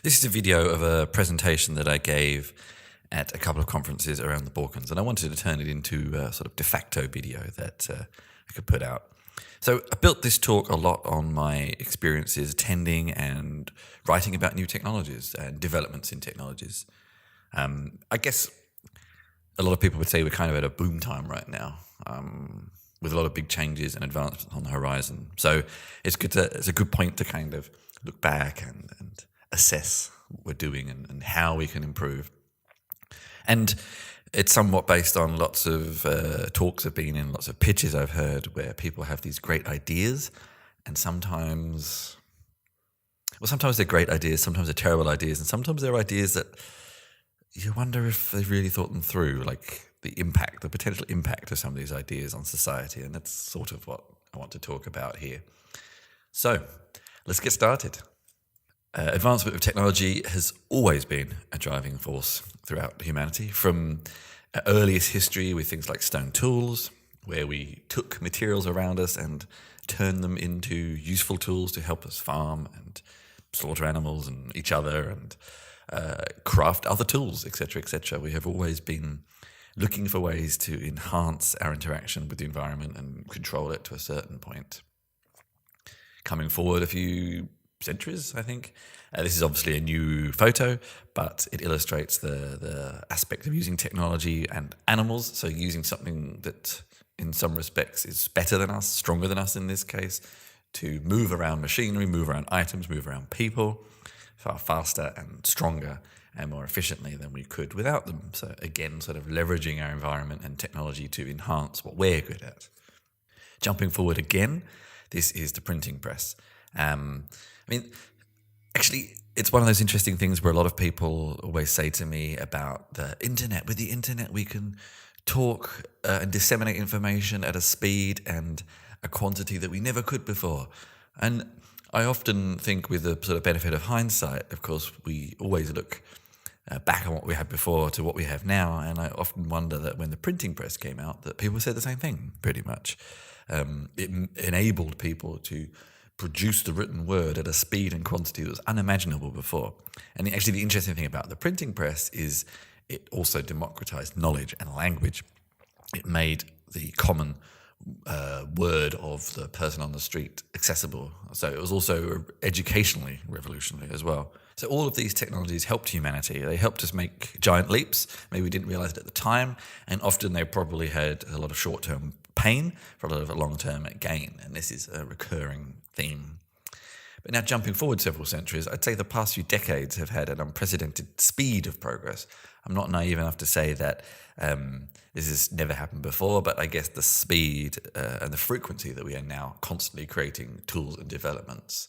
This is a video of a presentation that I gave at a couple of conferences around the Balkans, and I wanted to turn it into a sort of de facto video that I could put out. So I built this talk a lot on my experiences attending and writing about new technologies and developments in technologies. I guess a lot of people would say we're kind of at a boom time right now, with a lot of big changes and advancements on the horizon. So it's a good point to kind of look back and assess what we're doing and how we can improve. And it's somewhat based on lots of talks I've been in, lots of pitches I've heard where people have these great ideas, and sometimes they're great ideas, sometimes they're terrible ideas, and sometimes they're ideas that you wonder if they've really thought them through, like the potential impact of some of these ideas on society, and that's sort of what I want to talk about here. So, let's get started. Advancement of technology has always been a driving force throughout humanity, from earliest history with things like stone tools, where we took materials around us and turned them into useful tools to help us farm and slaughter animals and each other and craft other tools, etc., etc. We have always been looking for ways to enhance our interaction with the environment and control it to a certain point. Coming forward a few centuries, I think. This is obviously a new photo, but it illustrates the aspect of using technology and animals, so using something that in some respects is better than us, stronger than us in this case, to move around machinery, move around items, move around people far faster and stronger and more efficiently than we could without them. So again, sort of leveraging our environment and technology to enhance what we're good at. Jumping forward again, this is the printing press. Actually, it's one of those interesting things where a lot of people always say to me about the internet. With the internet, we can talk and disseminate information at a speed and a quantity that we never could before. And I often think, with the sort of benefit of hindsight, of course, we always look back on what we had before to what we have now. And I often wonder that when the printing press came out, that people said the same thing, pretty much. It enabled people to produce the written word at a speed and quantity that was unimaginable before. And actually, the interesting thing about the printing press is it also democratized knowledge and language. It made the common word of the person on the street accessible. So it was also educationally revolutionary as well. So all of these technologies helped humanity. They helped us make giant leaps. Maybe we didn't realize it at the time, and often they probably had a lot of short-term pain for a lot of long-term gain, and this is a recurring theme. But now, jumping forward several centuries, I'd say the past few decades have had an unprecedented speed of progress. I'm not naive enough to say that this has never happened before, but I guess the speed and the frequency that we are now constantly creating tools and developments.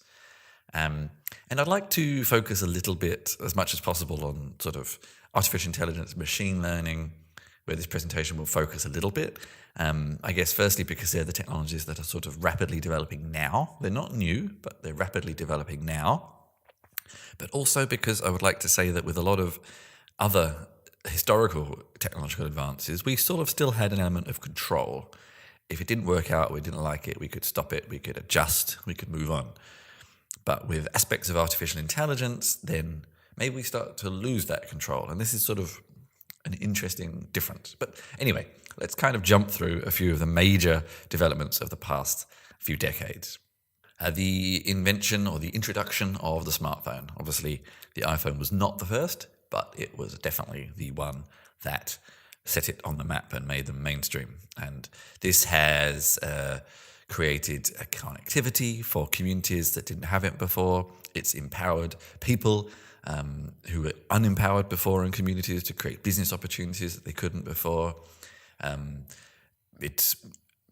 And I'd like to focus a little bit, as much as possible, on sort of artificial intelligence, machine learning, where this presentation will focus a little bit. I guess firstly because they're the technologies that are sort of rapidly developing now. They're not new, but they're rapidly developing now. But also because I would like to say that with a lot of other historical technological advances, we sort of still had an element of control. If it didn't work out, we didn't like it, we could stop it, we could adjust, we could move on. But with aspects of artificial intelligence, then maybe we start to lose that control. And this is sort of an interesting difference. But anyway, let's kind of jump through a few of the major developments of the past few decades. The invention or the introduction of the smartphone. Obviously, the iPhone was not the first, but it was definitely the one that set it on the map and made them mainstream. And this has created a connectivity for communities that didn't have it before. It's empowered people who were unempowered before in communities to create business opportunities that they couldn't before. It's,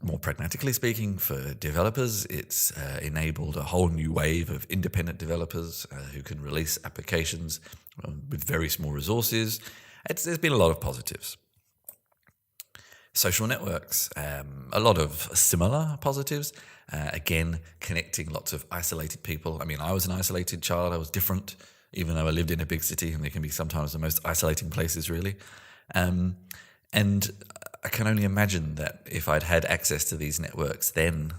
more pragmatically speaking, for developers, it's enabled a whole new wave of independent developers who can release applications with very small resources. There's been a lot of positives. Social networks, a lot of similar positives. Again, connecting lots of isolated people. I mean, I was an isolated child. I was different, even though I lived in a big city, and they can be sometimes the most isolating places, really. And I can only imagine that if I'd had access to these networks then,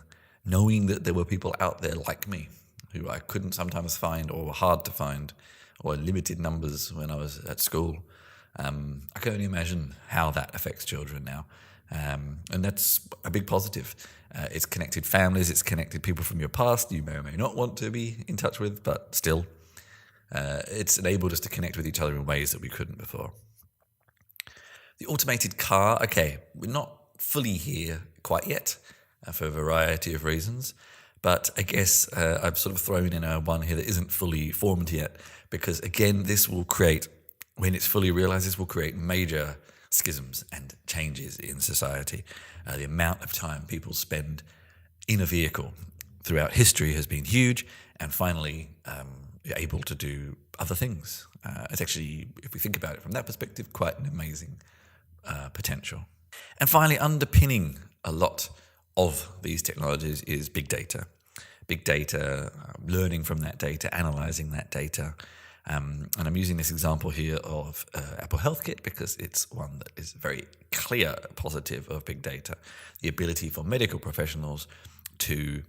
knowing that there were people out there like me who I couldn't sometimes find or were hard to find, or limited numbers when I was at school. I can only imagine how that affects children now. And that's a big positive. It's connected families, it's connected people from your past you may or may not want to be in touch with, but still, it's enabled us to connect with each other in ways that we couldn't before. The automated car, okay, we're not fully here quite yet for a variety of reasons, but I guess I've sort of thrown in a one here that isn't fully formed yet, because again, this will create, when it's fully realized, this will create major schisms and changes in society. The amount of time people spend in a vehicle throughout history has been huge, and finally you're able to do other things. It's actually, if we think about it from that perspective, quite an amazing potential. And finally, underpinning a lot of these technologies is big data. Big data, learning from that data, analyzing that data. And I'm using this example here of Apple Health Kit because it's one that is very clear positive of big data. The ability for medical professionals to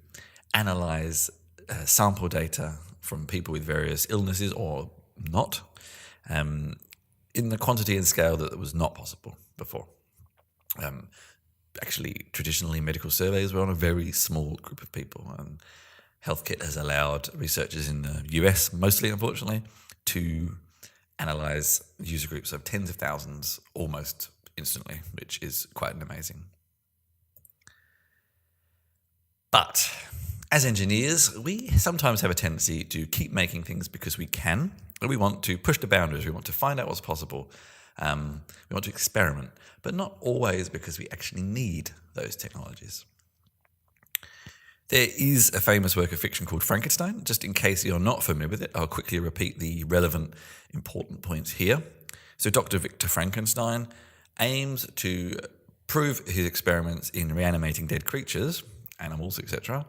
analyze sample data from people with various illnesses or not in the quantity and scale that was not possible before. Actually, traditionally, medical surveys were on a very small group of people. HealthKit has allowed researchers in the US, mostly unfortunately, to analyze user groups of tens of thousands almost instantly, which is quite amazing. But as engineers, we sometimes have a tendency to keep making things because we can, and we want to push the boundaries, we want to find out what's possible, we want to experiment, but not always because we actually need those technologies. There is a famous work of fiction called Frankenstein. Just in case you're not familiar with it, I'll quickly repeat the relevant, important points here. So Dr. Victor Frankenstein aims to prove his experiments in reanimating dead creatures, animals, etc.,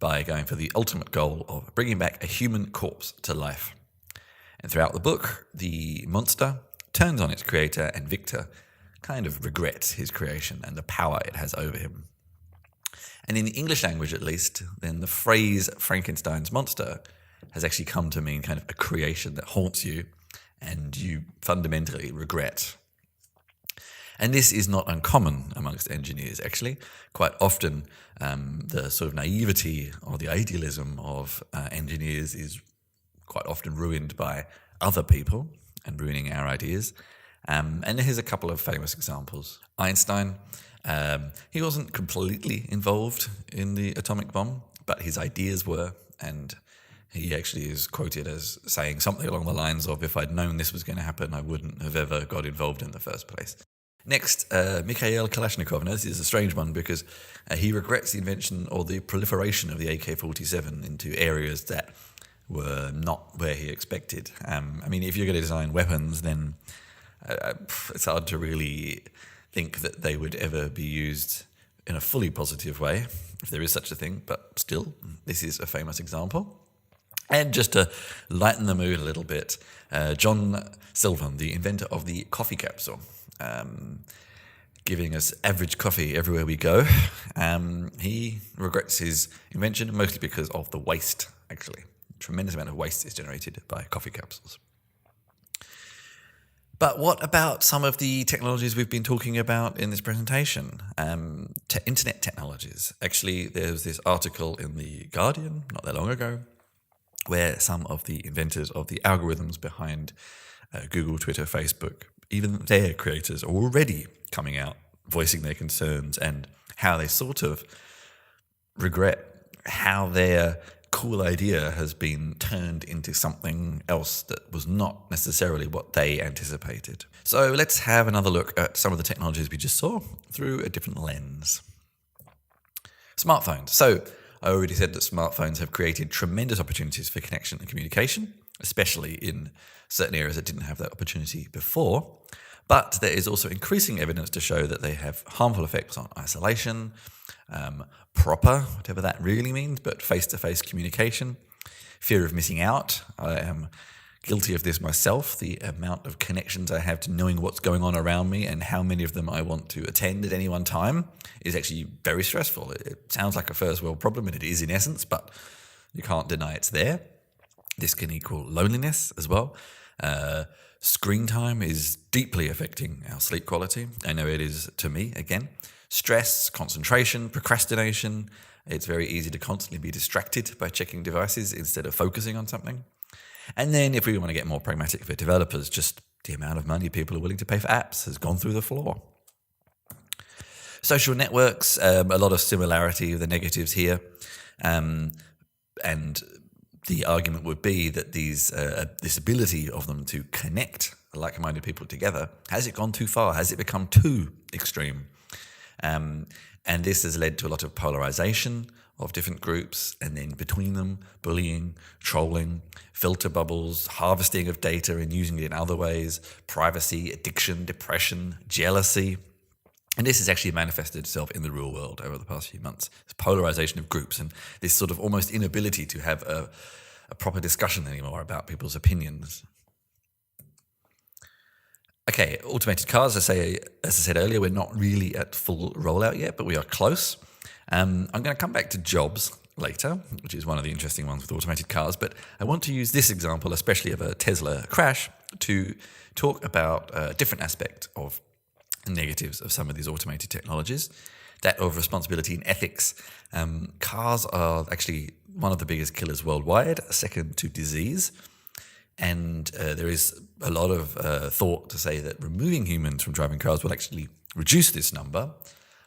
by going for the ultimate goal of bringing back a human corpse to life. And throughout the book, the monster turns on its creator, and Victor kind of regrets his creation and the power it has over him. And in the English language, at least, then the phrase Frankenstein's monster has actually come to mean kind of a creation that haunts you and you fundamentally regret. And this is not uncommon amongst engineers, actually. Quite often, the sort of naivety or the idealism of engineers is quite often ruined by other people and ruining our ideas. And here's a couple of famous examples. Einstein, he wasn't completely involved in the atomic bomb, but his ideas were, and he actually is quoted as saying something along the lines of, if I'd known this was going to happen, I wouldn't have ever got involved in the first place. Next, Mikhail Kalashnikov. Now, this is a strange one because he regrets the invention or the proliferation of the AK-47 into areas that were not where he expected. I mean, if you're going to design weapons, then it's hard to really think that they would ever be used in a fully positive way, if there is such a thing, but still, this is a famous example. And just to lighten the mood a little bit, John Sylvan, the inventor of the coffee capsule, giving us average coffee everywhere we go, he regrets his invention mostly because of the waste, actually. A tremendous amount of waste is generated by coffee capsules. But what about some of the technologies we've been talking about in this presentation? Internet technologies. Actually, there's this article in The Guardian not that long ago where some of the inventors of the algorithms behind Google, Twitter, Facebook, even their creators are already coming out, voicing their concerns and how they sort of regret how their cool idea has been turned into something else that was not necessarily what they anticipated. So let's have another look at some of the technologies we just saw through a different lens. Smartphones. So I already said that smartphones have created tremendous opportunities for connection and communication, especially in certain areas that didn't have that opportunity before. But there is also increasing evidence to show that they have harmful effects on isolation, proper, whatever that really means, but face-to-face communication, fear of missing out. I am guilty of this myself. The amount of connections I have to knowing what's going on around me and how many of them I want to attend at any one time is actually very stressful. It sounds like a first world problem, and it is in essence, but you can't deny it's there. This can equal loneliness as well. Screen time is deeply affecting our sleep quality. I know it is to me, again. Stress, concentration, procrastination. It's very easy to constantly be distracted by checking devices instead of focusing on something. And then if we want to get more pragmatic for developers, just the amount of money people are willing to pay for apps has gone through the floor. Social networks, a lot of similarity with the negatives here. And the argument would be that this ability of them to connect like-minded people together, has it gone too far? Has it become too extreme? And this has led to a lot of polarization of different groups, and then between them, bullying, trolling, filter bubbles, harvesting of data and using it in other ways, privacy, addiction, depression, jealousy. And this has actually manifested itself in the real world over the past few months. This polarization of groups and this sort of almost inability to have a proper discussion anymore about people's opinions. Okay, automated cars, as I said earlier, we're not really at full rollout yet, but we are close. I'm going to come back to jobs later, which is one of the interesting ones with automated cars, but I want to use this example, especially of a Tesla crash, to talk about a different aspect of negatives of some of these automated technologies, that of responsibility and ethics. Cars are actually one of the biggest killers worldwide, second to disease. And there is a lot of thought to say that removing humans from driving cars will actually reduce this number.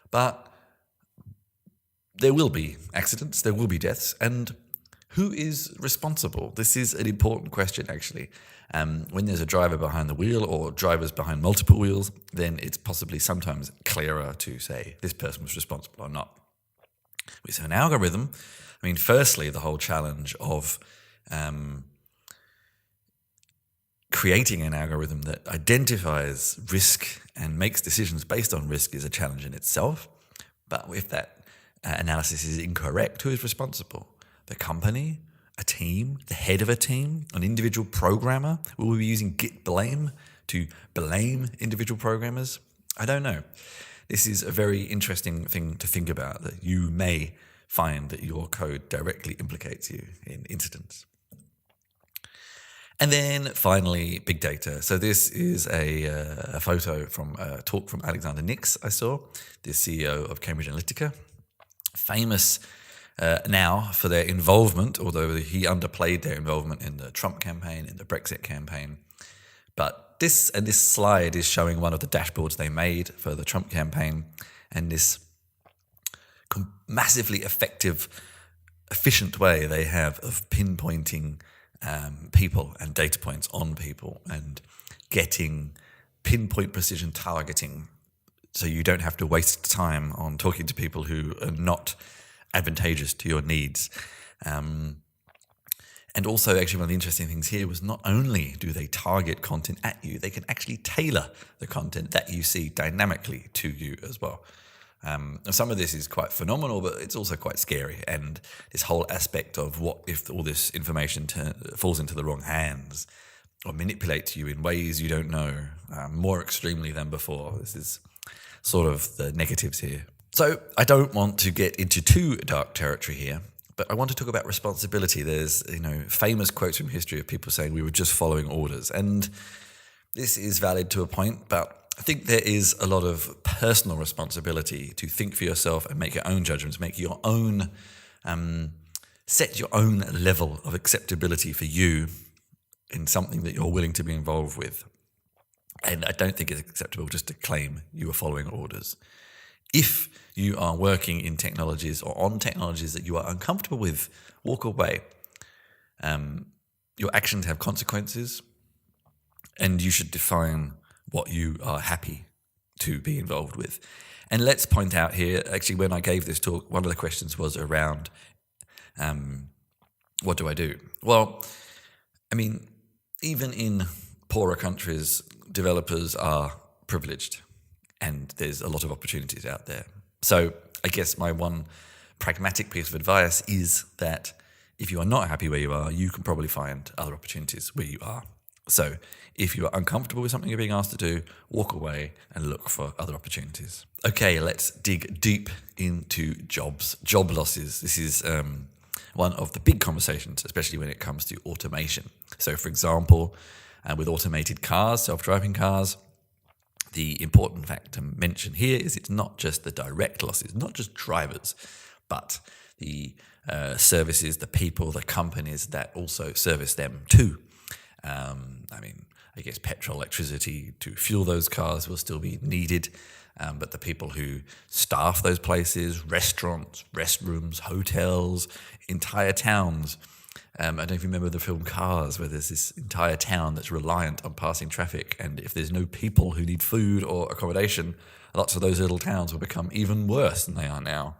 But there will be accidents, there will be deaths, and who is responsible? This is an important question, actually. When there's a driver behind the wheel or drivers behind multiple wheels, then it's possibly sometimes clearer to say this person was responsible or not. With an algorithm, I mean, firstly, the whole challenge of creating an algorithm that identifies risk and makes decisions based on risk is a challenge in itself. But if that analysis is incorrect, who is responsible? The company, a team, the head of a team, an individual programmer? Will we be using git blame to blame individual programmers? I don't know. This is a very interesting thing to think about, that you may find that your code directly implicates you in incidents. And then finally, big data. So this is a photo from a talk from Alexander Nix I saw, the CEO of Cambridge Analytica, famous now for their involvement, although he underplayed their involvement in the Trump campaign, in the Brexit campaign. But this slide is showing one of the dashboards they made for the Trump campaign, and this massively effective, efficient way they have of pinpointing people and data points on people and getting pinpoint precision targeting, so you don't have to waste time on talking to people who are not advantageous to your needs. And also, actually, one of the interesting things here was not only do they target content at you, they can actually tailor the content that you see dynamically to you as well. Some of this is quite phenomenal, but it's also quite scary. And this whole aspect of what if all this information falls into the wrong hands or manipulates you in ways you don't know, more extremely than before. This is sort of the negatives here. So I don't want to get into too dark territory here, but I want to talk about responsibility. There's, famous quotes from history of people saying we were just following orders. And this is valid to a point, but I think there is a lot of personal responsibility to think for yourself and make your own judgments, make your own, set your own level of acceptability for you in something that you're willing to be involved with. And I don't think it's acceptable just to claim you are following orders. If you are working in technologies or on technologies that you are uncomfortable with, walk away. Your actions have consequences, and you should define what you are happy to be involved with. And let's point out here, actually, when I gave this talk, one of the questions was around, what do I do? Well, I mean, even in poorer countries, developers are privileged, and there's a lot of opportunities out there. So I guess my one pragmatic piece of advice is that if you are not happy where you are, you can probably find other opportunities where you are. So if you are uncomfortable with something you're being asked to do, walk away and look for other opportunities. Okay, let's dig deep into jobs. Job losses. This is one of the big conversations, especially when it comes to automation. So, for example, with automated cars, self-driving cars, the important fact to mention here is it's not just the direct losses, not just drivers, but the services, the people, the companies that also service them too. I guess petrol, electricity to fuel those cars will still be needed, but the people who staff those places, restaurants, restrooms, hotels, entire towns. I don't know if you remember the film Cars, where there's this entire town that's reliant on passing traffic, and if there's no people who need food or accommodation, lots of those little towns will become even worse than they are now.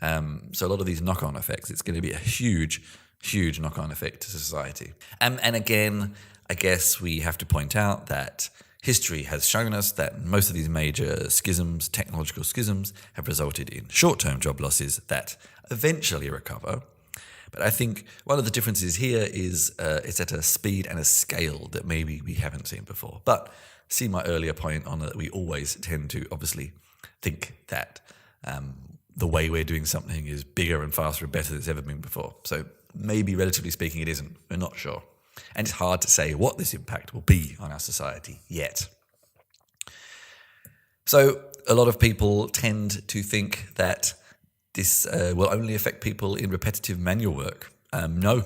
So a lot of these knock-on effects, it's going to be a huge, huge knock-on effect to society. And again, I guess we have to point out that history has shown us that most of these major schisms, technological schisms, have resulted in short-term job losses that eventually recover. But I think one of the differences here is it's at a speed and a scale that maybe we haven't seen before. But see my earlier point on that we always tend to obviously think that the way we're doing something is bigger and faster and better than it's ever been before. So maybe relatively speaking it isn't. We're not sure. And it's hard to say what this impact will be on our society yet. So a lot of people tend to think that this will only affect people in repetitive manual work. No.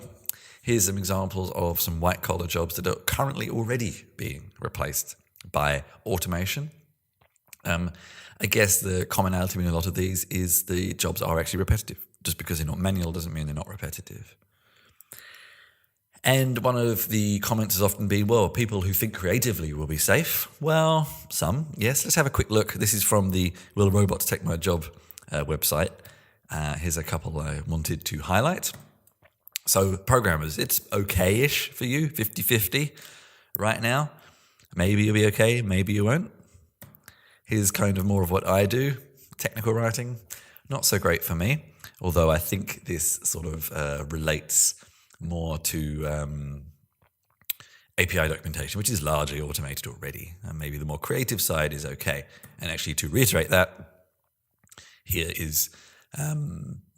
Here's some examples of some white-collar jobs that are currently already being replaced by automation. I guess the commonality in a lot of these is the jobs are actually repetitive. Just because they're not manual doesn't mean they're not repetitive. And one of the comments has often been, well, people who think creatively will be safe. Well, some, yes. Let's have a quick look. This is from the Will Robots Take My Job website. Here's a couple I wanted to highlight. So programmers, it's okay-ish for you, 50-50 right now. Maybe you'll be okay, maybe you won't. Here's kind of more of what I do, technical writing. Not so great for me, although I think this sort of relates more to API documentation, which is largely automated already. And maybe the more creative side is okay. And actually, to reiterate that, here is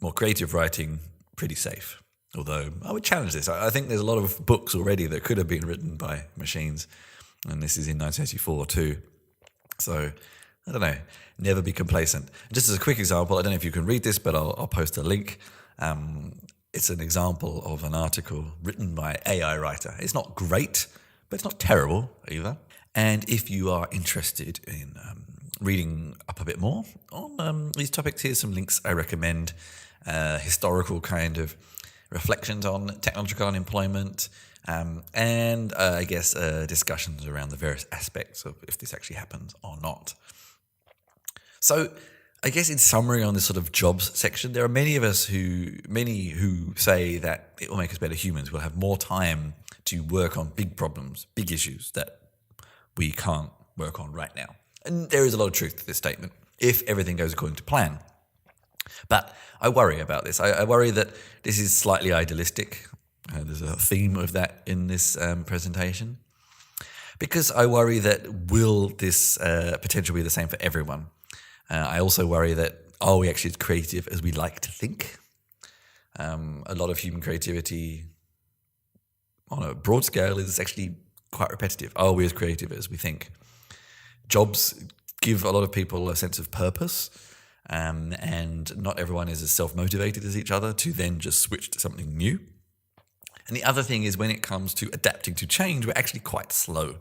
more creative writing, pretty safe. Although I would challenge this. I think there's a lot of books already that could have been written by machines. And this is in 1984 too. So, I don't know, never be complacent. Just as a quick example, I don't know if you can read this, but I'll post a link. It's an example of an article written by an AI writer. It's not great, but it's not terrible either. And if you are interested in reading up a bit more on these topics, here's some links I recommend. Historical kind of reflections on technological unemployment, and I guess discussions around the various aspects of if this actually happens or not. So I guess in summary on this sort of jobs section, there are many who say that it will make us better humans. We'll have more time to work on big problems, big issues that we can't work on right now. And there is a lot of truth to this statement, if everything goes according to plan. But I worry about this. I worry that this is slightly idealistic. There's a theme of that in this presentation. Because I worry that will this potential be the same for everyone? I also worry that are we actually as creative as we like to think? A lot of human creativity on a broad scale is actually quite repetitive. Are we as creative as we think? Jobs give a lot of people a sense of purpose, and not everyone is as self-motivated as each other to then just switch to something new. And the other thing is when it comes to adapting to change, we're actually quite slow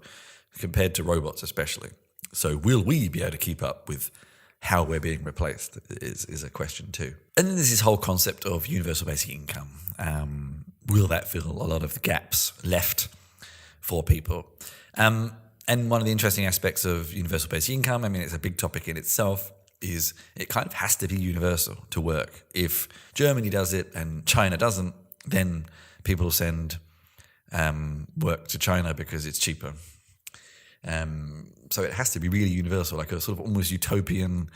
compared to robots especially. So will we be able to keep up with how we're being replaced is a question too. And then there's this whole concept of universal basic income. Will that fill a lot of the gaps left for people? And one of the interesting aspects of universal basic income, I mean, it's a big topic in itself, is it kind of has to be universal to work. If Germany does it and China doesn't, then people send work to China because it's cheaper. So it has to be really universal, like a sort of almost utopian,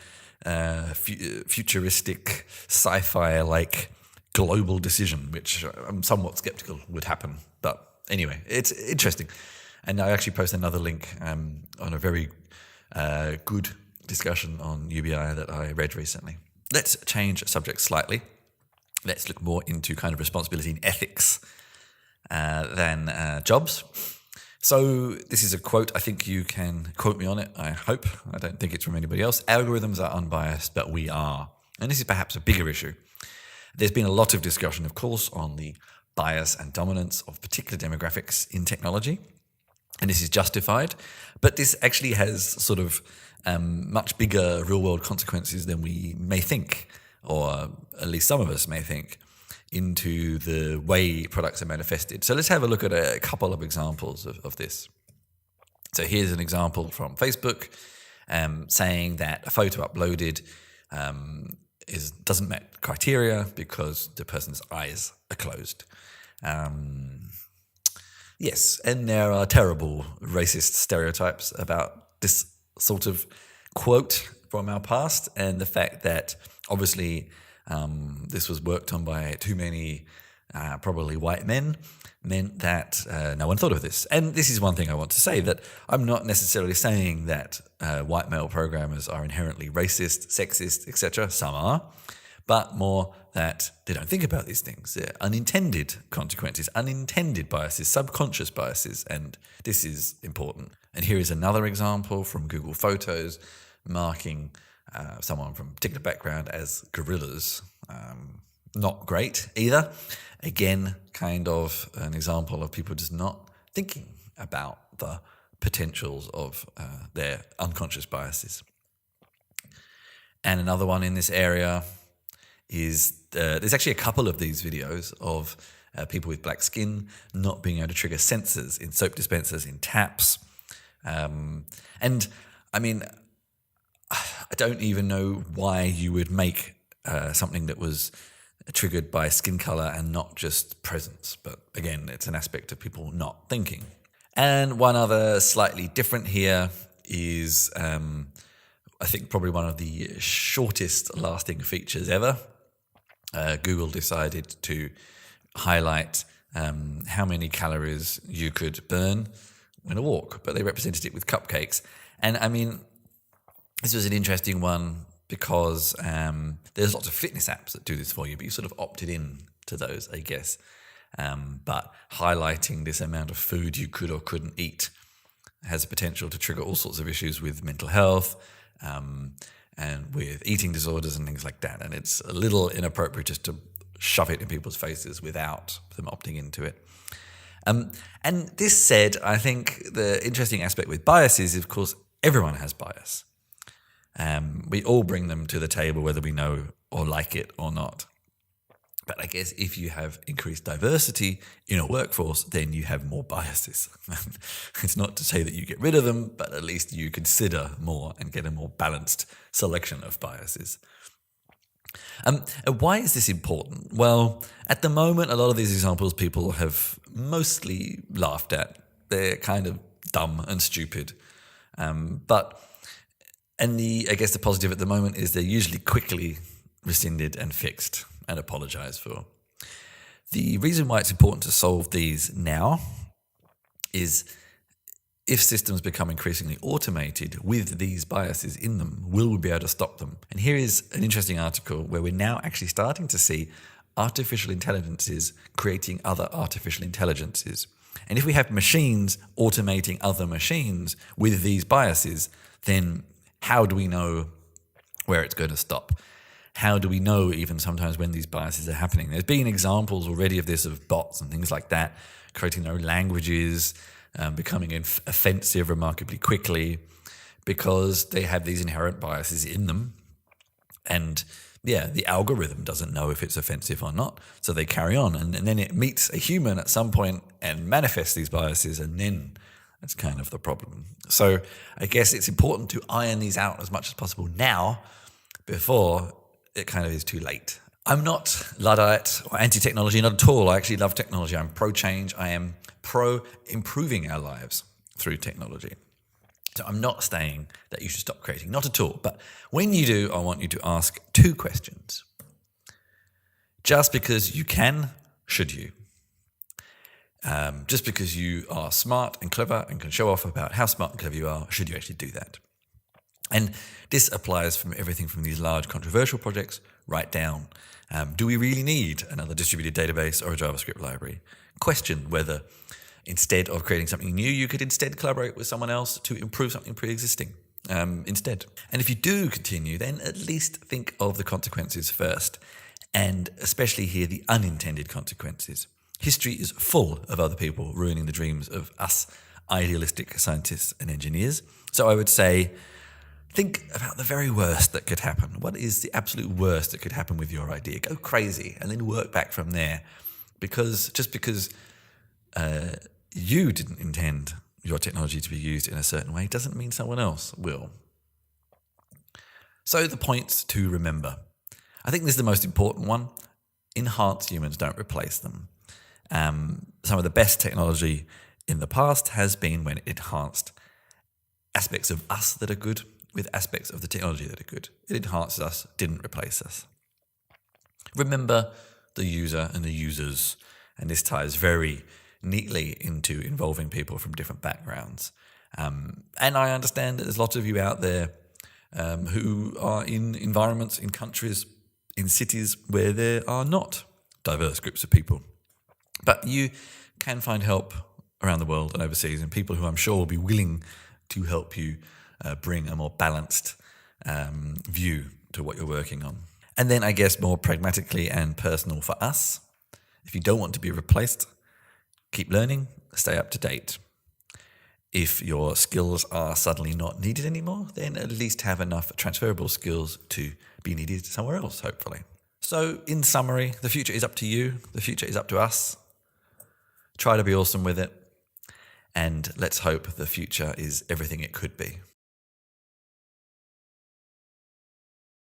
futuristic, sci-fi-like global decision, which I'm somewhat skeptical would happen. But anyway, it's interesting. And I actually post another link on a very good discussion on UBI that I read recently. Let's change subject slightly let's look more into kind of responsibility and ethics than jobs. So this is a quote. I think you can quote me on it, I hope. I don't think it's from anybody else. Algorithms are unbiased, but we are. And this is perhaps a bigger issue. There's been a lot of discussion, of course, on the bias and dominance of particular demographics in technology. And this is justified. But this actually has sort of much bigger real-world consequences than we may think, or at least some of us may think, into the way products are manifested. So let's have a look at a couple of examples of this. So here's an example from Facebook saying that a photo uploaded doesn't meet criteria because the person's eyes are closed. Yes, and there are terrible racist stereotypes about this sort of quote from our past, and the fact that obviously this was worked on by too many probably white men meant that no one thought of this. And this is one thing I want to say, that I'm not necessarily saying that white male programmers are inherently racist, sexist, etc. Some are, but more that they don't think about these things. They're unintended consequences, unintended biases, subconscious biases, and this is important. And here is another example from Google Photos marking someone from a particular background as gorillas. Not great either. Again, kind of an example of people just not thinking about the potentials of their unconscious biases. And another one in this area is there's actually a couple of these videos of people with black skin not being able to trigger sensors in soap dispensers, in taps. And I mean, I don't even know why you would make something that was triggered by skin color and not just presence. But again, it's an aspect of people not thinking. And one other slightly different here is, I think, probably one of the shortest lasting features ever. Google decided to highlight how many calories you could burn in a walk, but they represented it with cupcakes. And I mean, this was an interesting one because there's lots of fitness apps that do this for you, but you sort of opted in to those, I guess. But highlighting this amount of food you could or couldn't eat has the potential to trigger all sorts of issues with mental health and with eating disorders and things like that. And it's a little inappropriate just to shove it in people's faces without them opting into it. And this said, I think the interesting aspect with bias is, of course, everyone has bias. We all bring them to the table, whether we know or like it or not. But I guess if you have increased diversity in a workforce, then you have more biases. It's not to say that you get rid of them, but at least you consider more and get a more balanced selection of biases. Why is this important? Well, at the moment, a lot of these examples people have mostly laughed at. They're kind of dumb and stupid. I guess the positive at the moment is they're usually quickly rescinded and fixed and apologized for. The reason why it's important to solve these now is if systems become increasingly automated with these biases in them, will we be able to stop them? And here is an interesting article where we're now actually starting to see artificial intelligences creating other artificial intelligences. And if we have machines automating other machines with these biases, then how do we know where it's going to stop? How do we know even sometimes when these biases are happening? There's been examples already of this, of bots and things like that, creating their own languages, becoming offensive remarkably quickly because they have these inherent biases in them. And yeah, the algorithm doesn't know if it's offensive or not, so they carry on. And then it meets a human at some point and manifests these biases, and then that's kind of the problem. So I guess it's important to iron these out as much as possible now before it kind of is too late. I'm not Luddite or anti-technology, not at all. I actually love technology. I'm pro-change. I am pro-improving our lives through technology. So I'm not saying that you should stop creating, not at all. But when you do, I want you to ask two questions. Just because you can, should you? Just because you are smart and clever and can show off about how smart and clever you are, should you actually do that? And this applies from everything from these large controversial projects right down. Do we really need another distributed database or a JavaScript library? Question whether instead of creating something new, you could instead collaborate with someone else to improve something pre-existing instead. And if you do continue, then at least think of the consequences first, and especially here the unintended consequences. History is full of other people ruining the dreams of us idealistic scientists and engineers. So I would say, think about the very worst that could happen. What is the absolute worst that could happen with your idea? Go crazy and then work back from there. Because just because you didn't intend your technology to be used in a certain way doesn't mean someone else will. So the points to remember. I think this is the most important one. Enhance humans, don't replace them. Some of the best technology in the past has been when it enhanced aspects of us that are good with aspects of the technology that are good. It enhances us, didn't replace us. Remember the user and the users, and this ties very neatly into involving people from different backgrounds. And I understand that there's lots of you out there who are in environments, in countries, in cities where there are not diverse groups of people. But you can find help around the world and overseas, and people who I'm sure will be willing to help you bring a more balanced view to what you're working on. And then I guess more pragmatically and personal for us, if you don't want to be replaced, keep learning, stay up to date. If your skills are suddenly not needed anymore, then at least have enough transferable skills to be needed somewhere else, hopefully. So in summary, the future is up to you. The future is up to us. Try to be awesome with it. And let's hope the future is everything it could be.